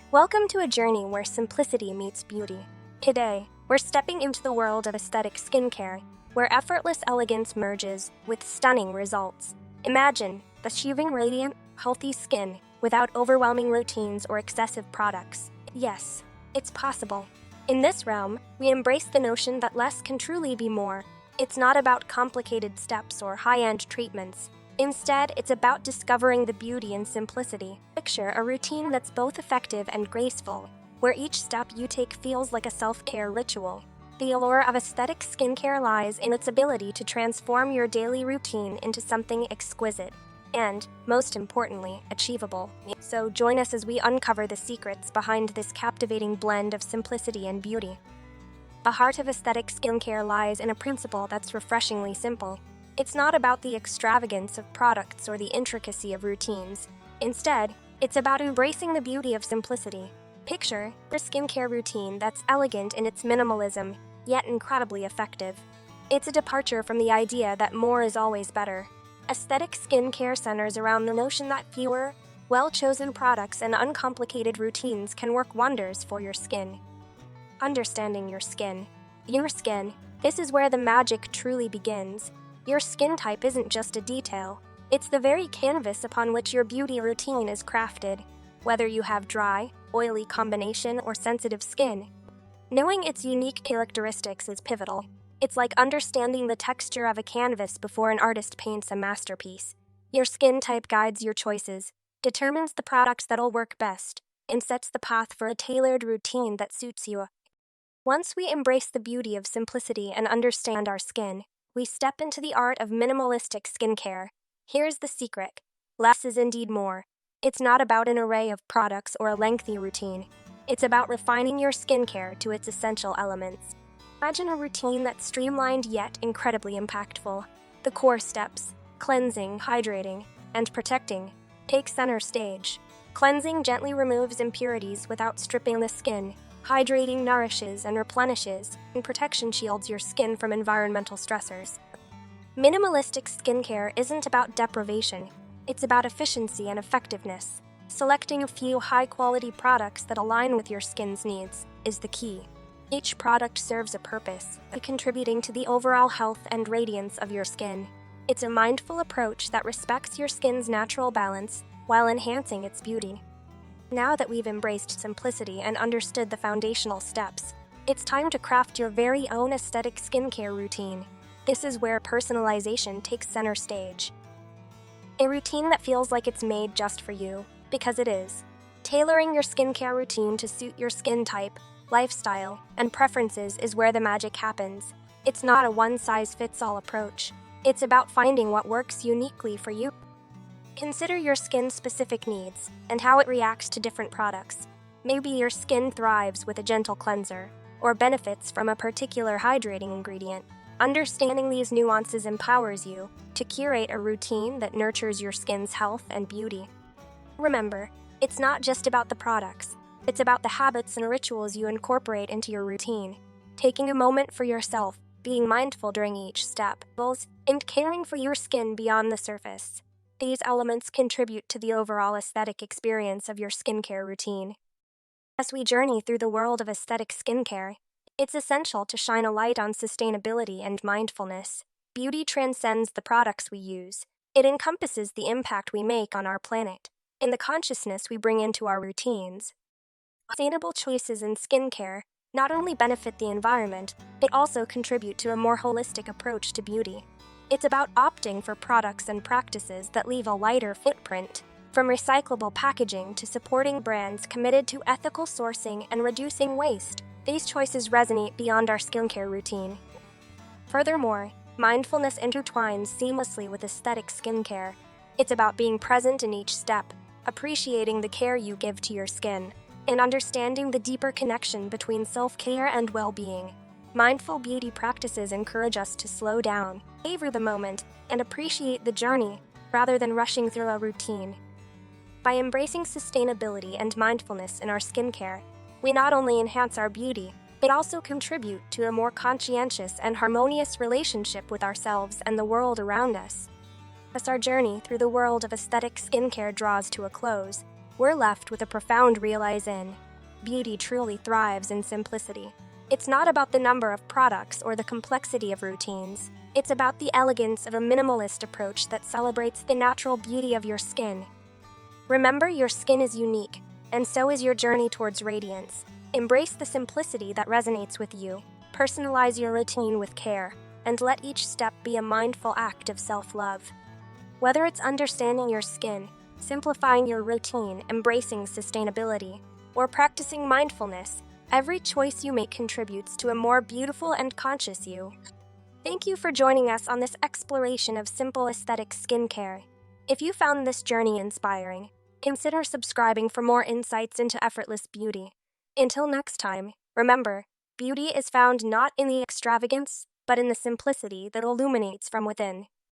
Welcome to a journey where simplicity meets beauty. Today, we're stepping into the world of aesthetic skincare, where effortless elegance merges with stunning results. Imagine achieving radiant, healthy skin without overwhelming routines or excessive products. Yes, it's possible. In this realm, we embrace the notion that less can truly be more. It's not about complicated steps or high-end treatments. Instead, it's about discovering the beauty in simplicity. Picture a routine that's both effective and graceful, where each step you take feels like a self-care ritual. The allure of aesthetic skincare lies in its ability to transform your daily routine into something exquisite and, most importantly, achievable. So join us as we uncover the secrets behind this captivating blend of simplicity and beauty. The heart of aesthetic skincare lies in a principle that's refreshingly simple. It's not about the extravagance of products or the intricacy of routines. Instead, it's about embracing the beauty of simplicity. Picture a skincare routine that's elegant in its minimalism, yet incredibly effective. It's a departure from the idea that more is always better. Aesthetic skincare centers around the notion that fewer, well-chosen products and uncomplicated routines can work wonders for your skin. Understanding your skin. Your skin. This is where the magic truly begins. Your skin type isn't just a detail. It's the very canvas upon which your beauty routine is crafted. Whether you have dry, oily combination, or sensitive skin, knowing its unique characteristics is pivotal. It's like understanding the texture of a canvas before an artist paints a masterpiece. Your skin type guides your choices, determines the products that'll work best, and sets the path for a tailored routine that suits you. Once we embrace the beauty of simplicity and understand our skin, we step into the art of minimalistic skincare. Here's the secret. Less is indeed more. It's not about an array of products or a lengthy routine. It's about refining your skincare to its essential elements. Imagine a routine that's streamlined yet incredibly impactful. The core steps, cleansing, hydrating, and protecting, take center stage. Cleansing gently removes impurities without stripping the skin. Hydrating nourishes and replenishes, and protection shields your skin from environmental stressors. Minimalistic skincare isn't about deprivation, it's about efficiency and effectiveness. Selecting a few high-quality products that align with your skin's needs is the key. Each product serves a purpose, contributing to the overall health and radiance of your skin. It's a mindful approach that respects your skin's natural balance while enhancing its beauty. Now that we've embraced simplicity and understood the foundational steps, it's time to craft your very own aesthetic skincare routine. This is where personalization takes center stage. A routine that feels like it's made just for you, because it is. Tailoring your skincare routine to suit your skin type, lifestyle, and preferences is where the magic happens. It's not a one-size-fits-all approach. It's about finding what works uniquely for you. Consider your skin's specific needs and how it reacts to different products. Maybe your skin thrives with a gentle cleanser or benefits from a particular hydrating ingredient. Understanding these nuances empowers you to curate a routine that nurtures your skin's health and beauty. Remember, it's not just about the products. It's about the habits and rituals you incorporate into your routine. Taking a moment for yourself, being mindful during each step, and caring for your skin beyond the surface. These elements contribute to the overall aesthetic experience of your skincare routine. As we journey through the world of aesthetic skincare, it's essential to shine a light on sustainability and mindfulness. Beauty transcends the products we use. It encompasses the impact we make on our planet and the consciousness we bring into our routines. Sustainable choices in skincare not only benefit the environment, they also contribute to a more holistic approach to beauty. It's about opting for products and practices that leave a lighter footprint, from recyclable packaging to supporting brands committed to ethical sourcing and reducing waste. These choices resonate beyond our skincare routine. Furthermore, mindfulness intertwines seamlessly with aesthetic skincare. It's about being present in each step, appreciating the care you give to your skin, and understanding the deeper connection between self-care and well-being. Mindful beauty practices encourage us to slow down, savor the moment, and appreciate the journey, rather than rushing through a routine. By embracing sustainability and mindfulness in our skincare, we not only enhance our beauty, but also contribute to a more conscientious and harmonious relationship with ourselves and the world around us. As our journey through the world of aesthetic skincare draws to a close, we're left with a profound realization. Beauty truly thrives in simplicity. It's not about the number of products or the complexity of routines. It's about the elegance of a minimalist approach that celebrates the natural beauty of your skin. Remember, your skin is unique, and so is your journey towards radiance. Embrace the simplicity that resonates with you. Personalize your routine with care, and let each step be a mindful act of self-love. Whether it's understanding your skin, simplifying your routine, embracing sustainability, or practicing mindfulness, every choice you make contributes to a more beautiful and conscious you. Thank you for joining us on this exploration of simple aesthetic skincare. If you found this journey inspiring, consider subscribing for more insights into effortless beauty. Until next time, remember, beauty is found not in the extravagance, but in the simplicity that illuminates from within.